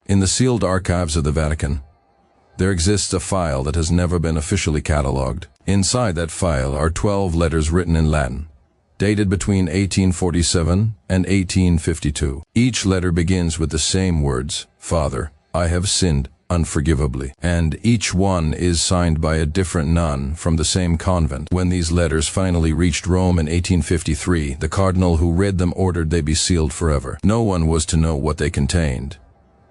In the sealed archives of the Vatican, there exists a file that has never been officially catalogued. Inside that file are 12 letters written in Latin, dated between 1847 and 1852. Each letter begins with the same words, "Father, I have sinned unforgivably," and each one is signed by a different nun from the same convent. When these letters finally reached Rome in 1853, the cardinal who read them ordered they be sealed forever. No one was to know what they contained.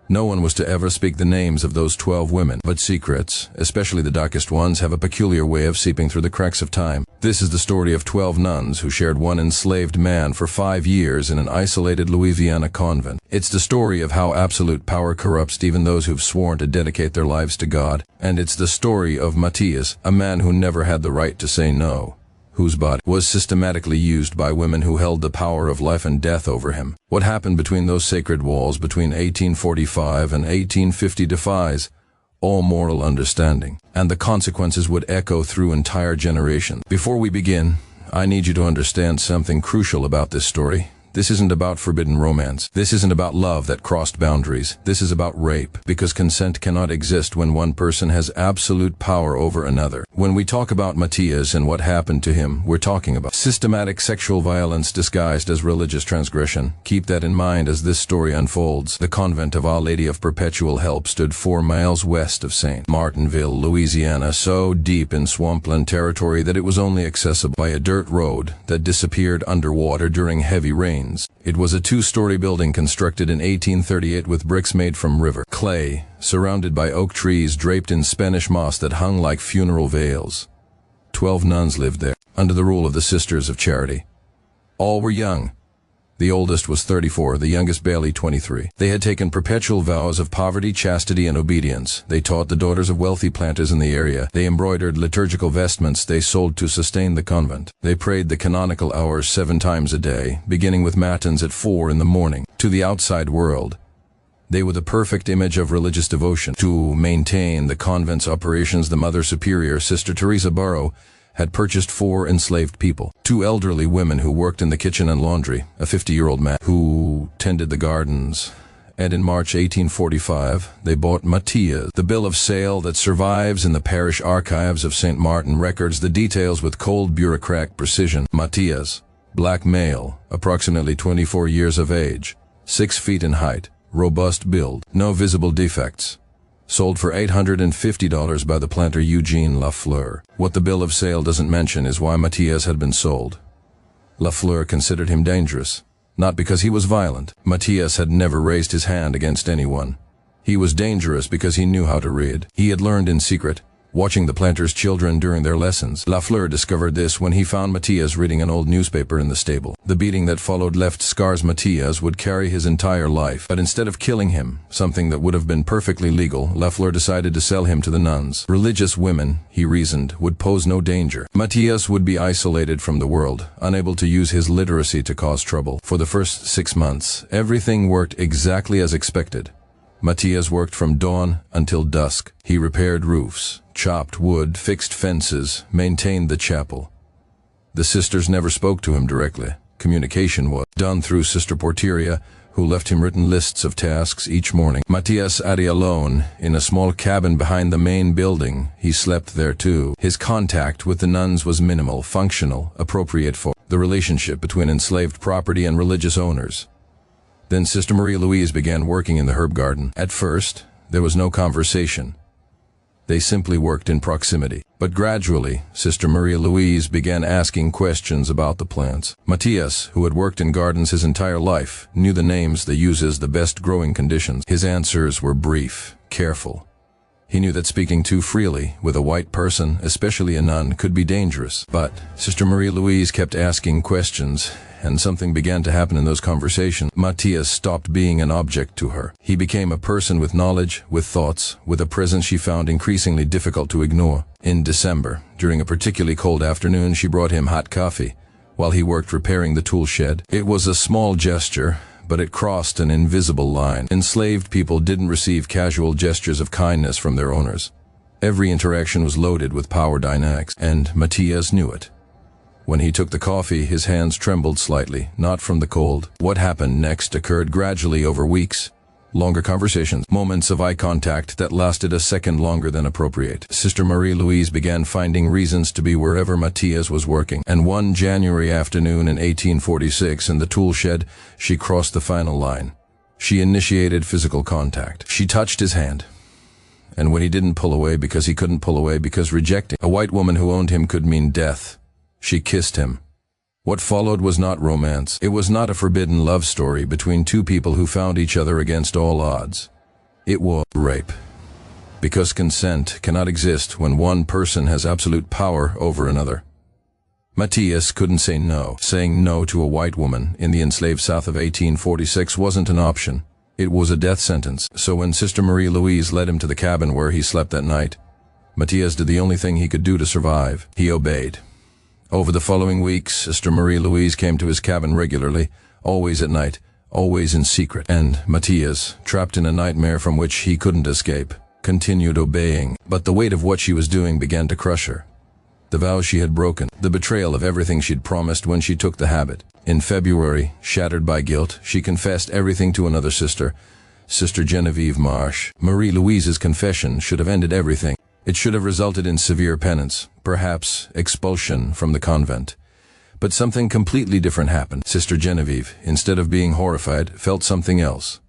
No one was to ever speak the names of those 12 women. But secrets, especially the darkest ones, have a peculiar way of seeping through the cracks of time. This is the story of 12 nuns who shared one enslaved man for 5 years in an isolated Louisiana convent. It's the story of how absolute power corrupts even those who've sworn to dedicate their lives to God. And it's the story of Matías, a man who never had the right to say no, whose body was systematically used by women who held the power of life and death over him. What happened between those sacred walls between 1845 and 1850 defies all moral understanding, and the consequences would echo through entire generations. Before we begin, I need you to understand something crucial about this story. This isn't about forbidden romance. This isn't about love that crossed boundaries. This is about rape, because consent cannot exist when one person has absolute power over another. When we talk about Matías and what happened to him, we're talking about systematic sexual violence disguised as religious transgression. Keep that in mind as this story unfolds. The convent of Our Lady of Perpetual Help stood 4 miles west of St. Martinville, Louisiana, so deep in swampland territory that it was only accessible by a dirt road that disappeared underwater during heavy rain. It was a 2-story building constructed in 1838 with bricks made from river clay, surrounded by oak trees draped in Spanish moss that hung like funeral veils. 12 nuns lived there, under the rule of the Sisters of Charity. All were young. The oldest was 34, the youngest barely 23. They had taken perpetual vows of poverty, chastity, and obedience. They taught the daughters of wealthy planters in the area. They embroidered liturgical vestments they sold to sustain the convent. They prayed the canonical hours 7 times a day, beginning with matins at 4 in the morning. To the outside world, they were the perfect image of religious devotion. To maintain the convent's operations, the Mother Superior, Sister Teresa Burrow, had purchased 4 enslaved people, 2 elderly women who worked in the kitchen and laundry, a 50-year-old man who tended the gardens, and in March 1845 they bought Matías. The bill of sale that survives in the parish archives of St. Martin records the details with cold bureaucratic precision. Matías, black male, approximately 24 years of age, 6 feet in height, robust build, no visible defects. Sold for $850 by the planter Eugene Lafleur. What the bill of sale doesn't mention is why Matías had been sold. Lafleur considered him dangerous, not because he was violent. Matías had never raised his hand against anyone. He was dangerous because he knew how to read. He had learned in secret, watching the planter's children during their lessons. Lafleur discovered this when he found Matías reading an old newspaper in the stable. The beating that followed left scars Matías would carry his entire life. But instead of killing him, something that would have been perfectly legal, Lafleur decided to sell him to the nuns. Religious women, he reasoned, would pose no danger. Matías would be isolated from the world, unable to use his literacy to cause trouble. For the first 6 months, everything worked exactly as expected. Matías worked from dawn until dusk. He repaired roofs, chopped wood, fixed fences, maintained the chapel. The sisters never spoke to him directly. Communication was done through Sister Porteria, who left him written lists of tasks each morning. Matías ate alone in a small cabin behind the main building. He slept there too. His contact with the nuns was minimal, functional, appropriate for the relationship between enslaved property and religious owners. Then Sister Maria Louise began working in the herb garden. At first, there was no conversation. They simply worked in proximity. But gradually, Sister Maria Louise began asking questions about the plants. Matías, who had worked in gardens his entire life, knew the names, the uses, the best growing conditions. His answers were brief, careful. He knew that speaking too freely with a white person, especially a nun, could be dangerous. But Sister Maria Louise kept asking questions, and something began to happen in those conversations. Matías stopped being an object to her. He became a person with knowledge, with thoughts, with a presence she found increasingly difficult to ignore. In December, during a particularly cold afternoon, she brought him hot coffee while he worked repairing the tool shed. It was a small gesture, but it crossed an invisible line. Enslaved people didn't receive casual gestures of kindness from their owners. Every interaction was loaded with power dynamics, and Matías knew it. When he took the coffee, his hands trembled slightly, not from the cold. What happened next occurred gradually over weeks. Longer conversations, moments of eye contact that lasted a second longer than appropriate. Sister Marie-Louise began finding reasons to be wherever Matías was working, and one January afternoon in 1846 in the tool shed, she crossed the final line. She initiated physical contact. She touched his hand. And when he didn't pull away because he couldn't pull away because rejecting a white woman who owned him could mean death, she kissed him. What followed was not romance. It was not a forbidden love story between two people who found each other against all odds. It was rape. Because consent cannot exist when one person has absolute power over another. Matías couldn't say no. Saying no to a white woman in the enslaved South of 1846 wasn't an option. It was a death sentence. So when Sister Marie-Louise led him to the cabin where he slept that night, Matías did the only thing he could do to survive. He obeyed. Over the following weeks, Sister Marie-Louise came to his cabin regularly, always at night, always in secret. And Matías, trapped in a nightmare from which he couldn't escape, continued obeying. But the weight of what she was doing began to crush her. The vows she had broken, the betrayal of everything she'd promised when she took the habit. In February, shattered by guilt, she confessed everything to another sister, Sister Genevieve Marsh. Marie-Louise's confession should have ended everything. It should have resulted in severe penance, perhaps expulsion from the convent. But something completely different happened. Sister Genevieve, instead of being horrified, felt something else.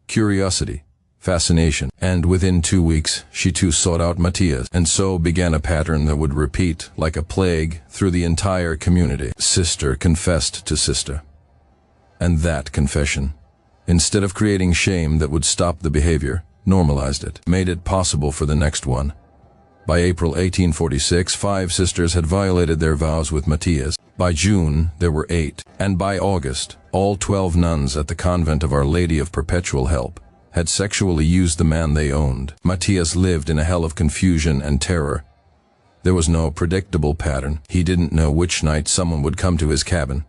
Curiosity, fascination, and within 2 weeks, she too sought out Matías, and so began a pattern that would repeat like a plague through the entire community. Sister confessed to sister. And that confession, instead of creating shame that would stop the behavior, normalized it, made it possible for the next one. By April 1846, 5 sisters had violated their vows with Matías. By June, there were 8. And by August, all 12 nuns at the convent of Our Lady of Perpetual Help had sexually used the man they owned. Matías lived in a hell of confusion and terror. There was no predictable pattern. He didn't know which night someone would come to his cabin.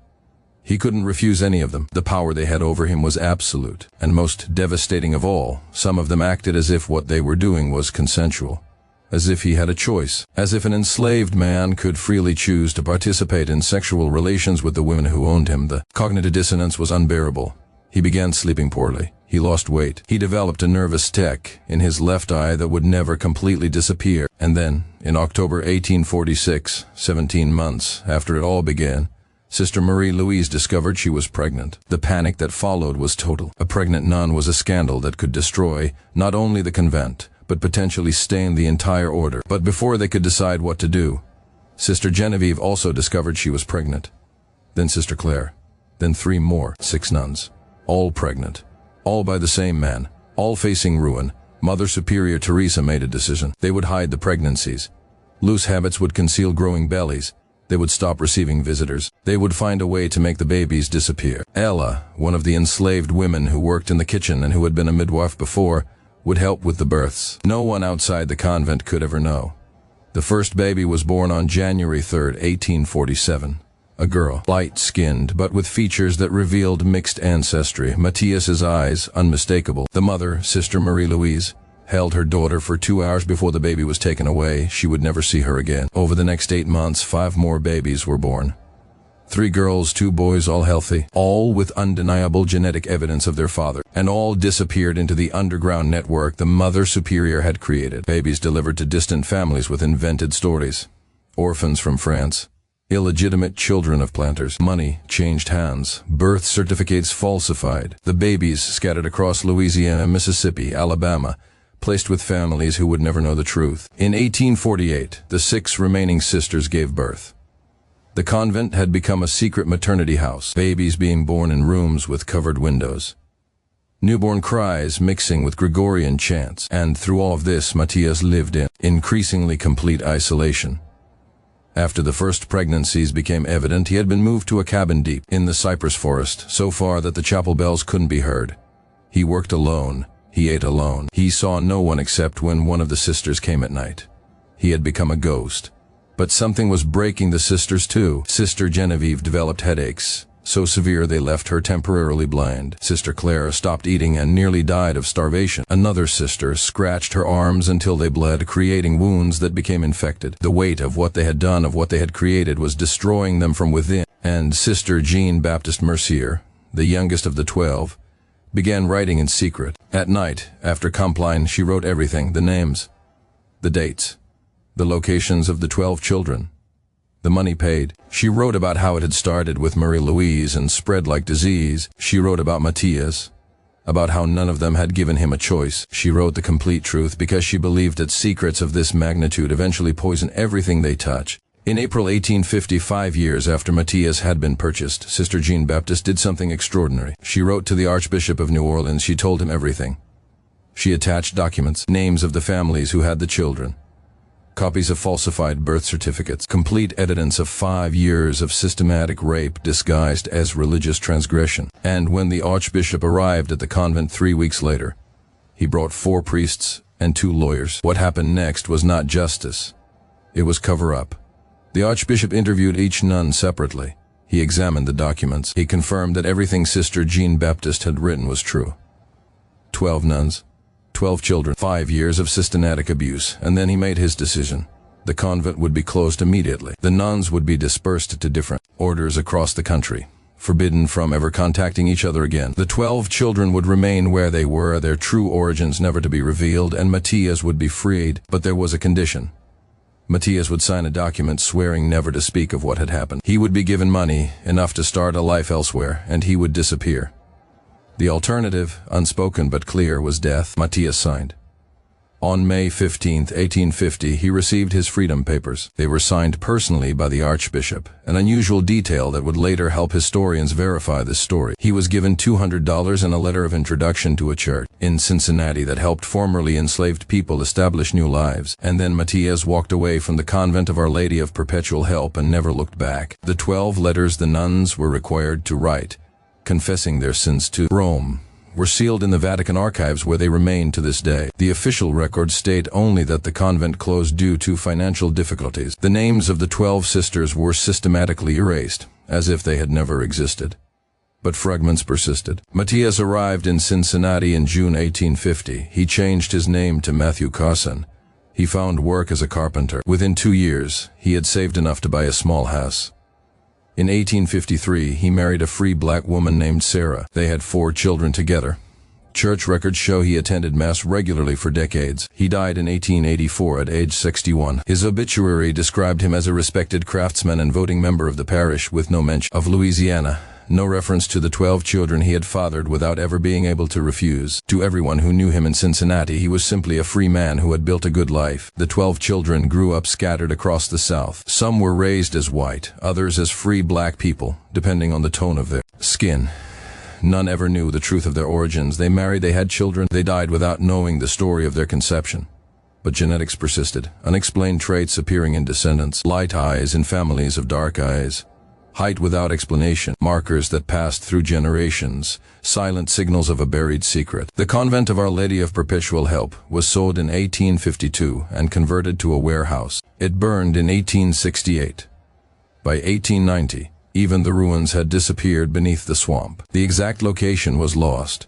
He couldn't refuse any of them. The power they had over him was absolute. And most devastating of all, some of them acted as if what they were doing was consensual. As if he had a choice. As if an enslaved man could freely choose to participate in sexual relations with the women who owned him. The cognitive dissonance was unbearable. He began sleeping poorly. He lost weight. He developed a nervous tick in his left eye that would never completely disappear. And then, in October 1846, 17 months after it all began, Sister Marie-Louise discovered she was pregnant. The panic that followed was total. A pregnant nun was a scandal that could destroy not only the convent, but potentially stain the entire order. But before they could decide what to do, Sister Genevieve also discovered she was pregnant. Then Sister Claire. Then 3 more, 6 nuns. All pregnant. All by the same man. All facing ruin. Mother Superior Teresa made a decision. They would hide the pregnancies. Loose habits would conceal growing bellies. They would stop receiving visitors. They would find a way to make the babies disappear. Ella, one of the enslaved women who worked in the kitchen and who had been a midwife before, would help with the births. No one outside the convent could ever know. The first baby was born on January 3, 1847. A girl, light-skinned, but with features that revealed mixed ancestry. Matías's eyes, unmistakable. The mother, Sister Marie-Louise, held her daughter for 2 hours before the baby was taken away. She would never see her again. Over the next 8 months, 5 more babies were born. 3 girls, 2 boys, all healthy, all with undeniable genetic evidence of their father, and all disappeared into the underground network the Mother Superior had created. Babies delivered to distant families with invented stories. Orphans from France. Illegitimate children of planters. Money changed hands. Birth certificates falsified. The babies scattered across Louisiana, Mississippi, Alabama, placed with families who would never know the truth. In 1848, the 6 remaining sisters gave birth. The convent had become a secret maternity house, babies being born in rooms with covered windows. Newborn cries mixing with Gregorian chants, and through all of this Matías lived in increasingly complete isolation. After the first pregnancies became evident, he had been moved to a cabin deep in the cypress forest, so far that the chapel bells couldn't be heard. He worked alone. He ate alone. He saw no one except when one of the sisters came at night. He had become a ghost. But something was breaking the sisters too. Sister Genevieve developed headaches, so severe they left her temporarily blind. Sister Claire stopped eating and nearly died of starvation. Another sister scratched her arms until they bled, creating wounds that became infected. The weight of what they had done, of what they had created, was destroying them from within. And Sister Jean Baptiste Mercier, the youngest of the 12, began writing in secret. At night, after compline, she wrote everything: the names, the dates, the locations of the 12 children, the money paid. She wrote about how it had started with Marie Louise and spread like disease. She wrote about Matías, about how none of them had given him a choice. She wrote the complete truth because she believed that secrets of this magnitude eventually poison everything they touch. In April 1850, 5 years after Matías had been purchased, Sister Jean-Baptiste did something extraordinary. She wrote to the Archbishop of New Orleans. She told him everything. She attached documents, names of the families who had the children, copies of falsified birth certificates, complete evidence of 5 years of systematic rape disguised as religious transgression. And when the Archbishop arrived at the convent 3 weeks later, he brought 4 priests and 2 lawyers. What happened next was not justice. It was cover-up. The Archbishop interviewed each nun separately. He examined the documents. He confirmed that everything Sister Jean-Baptiste had written was true. 12 nuns, 12 children, 5 years of systematic abuse, and then he made his decision. The convent would be closed immediately. The nuns would be dispersed to different orders across the country, forbidden from ever contacting each other again. The 12 children would remain where they were, their true origins never to be revealed, and Matías would be freed. But there was a condition. Matías would sign a document swearing never to speak of what had happened. He would be given money, enough to start a life elsewhere, and he would disappear. The alternative, unspoken but clear, was death. Matías signed. On May 15, 1850, he received his freedom papers. They were signed personally by the Archbishop, an unusual detail that would later help historians verify this story. He was given $200 and a letter of introduction to a church in Cincinnati that helped formerly enslaved people establish new lives. And then Matías walked away from the convent of Our Lady of Perpetual Help and never looked back. The 12 letters the nuns were required to write, confessing their sins to Rome, were sealed in the Vatican archives, where they remain to this day. The official records state only that the convent closed due to financial difficulties. The names of the 12 sisters were systematically erased, as if they had never existed. But fragments persisted. Matías arrived in Cincinnati in June 1850. He changed his name to Matthew Carson. He found work as a carpenter. Within 2 years, he had saved enough to buy a small house. In 1853, he married a free black woman named Sarah. They had 4 children together. Church records show he attended Mass regularly for decades. He died in 1884 at age 61. His obituary described him as a respected craftsman and voting member of the parish, with no mention of Louisiana, no reference to the 12 children he had fathered without ever being able to refuse. To everyone who knew him in Cincinnati, he was simply a free man who had built a good life. The 12 children grew up scattered across the South. Some were raised as white, others as free black people, depending on the tone of their skin. None ever knew the truth of their origins. They married, they had children, they died without knowing the story of their conception. But genetics persisted, unexplained traits appearing in descendants, light eyes in families of dark eyes, height without explanation, markers that passed through generations, silent signals of a buried secret. The convent of Our Lady of Perpetual Help was sold in 1852 and converted to a warehouse. It burned in 1868. By 1890, even the ruins had disappeared beneath the swamp. The exact location was lost.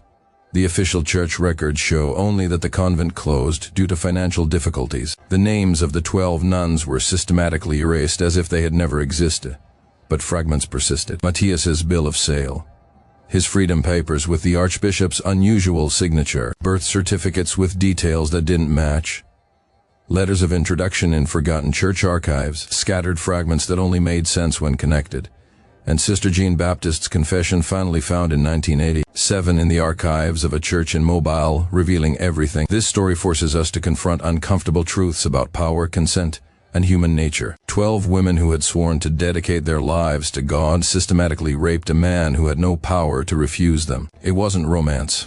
The official church records show only that the convent closed due to financial difficulties. The names of the 12 nuns were systematically erased as if they had never existed. But fragments persisted. Matías's bill of sale, his freedom papers with the Archbishop's unusual signature, birth certificates with details that didn't match, letters of introduction in forgotten church archives, scattered fragments that only made sense when connected, and Sister Jean-Baptiste's confession finally found in 1987 in the archives of a church in Mobile, revealing everything. This story forces us to confront uncomfortable truths about power, consent, and human nature. 12 women who had sworn to dedicate their lives to God systematically raped a man who had no power to refuse them. It wasn't romance.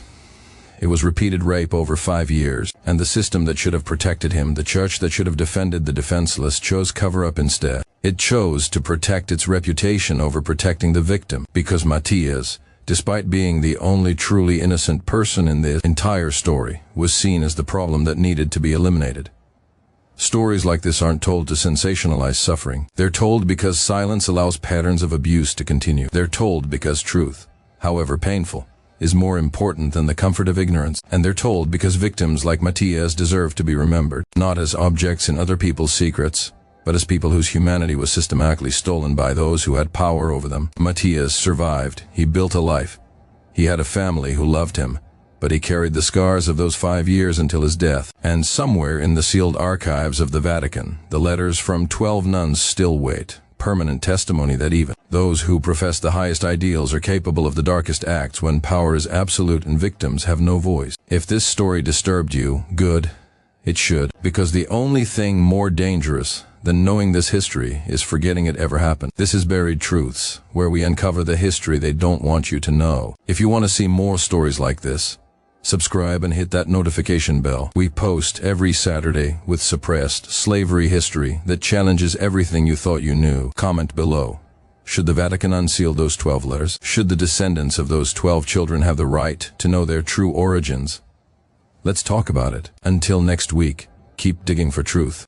It was repeated rape over 5 years, and the system that should have protected him, the church that should have defended the defenseless, chose cover-up instead. It chose to protect its reputation over protecting the victim, because Matías, despite being the only truly innocent person in this entire story, was seen as the problem that needed to be eliminated. Stories like this aren't told to sensationalize suffering. They're told because silence allows patterns of abuse to continue. They're told because truth, however painful, is more important than the comfort of ignorance. And they're told because victims like Matías deserve to be remembered, not as objects in other people's secrets, but as people whose humanity was systematically stolen by those who had power over them. Matías survived. He built a life. He had a family who loved him, but he carried the scars of those 5 years until his death. And somewhere in the sealed archives of the Vatican, the letters from 12 nuns still wait, permanent testimony that even those who profess the highest ideals are capable of the darkest acts when power is absolute and victims have no voice. If this story disturbed you, good, it should, because the only thing more dangerous than knowing this history is forgetting it ever happened. This is Buried Truths, where we uncover the history they don't want you to know. If you want to see more stories like this, subscribe and hit that notification bell. We post every Saturday with suppressed slavery history that challenges everything you thought you knew. Comment below. Should the Vatican unseal those 12 letters? Should the descendants of those 12 children have the right to know their true origins? Let's talk about it. Until next week, keep digging for truth.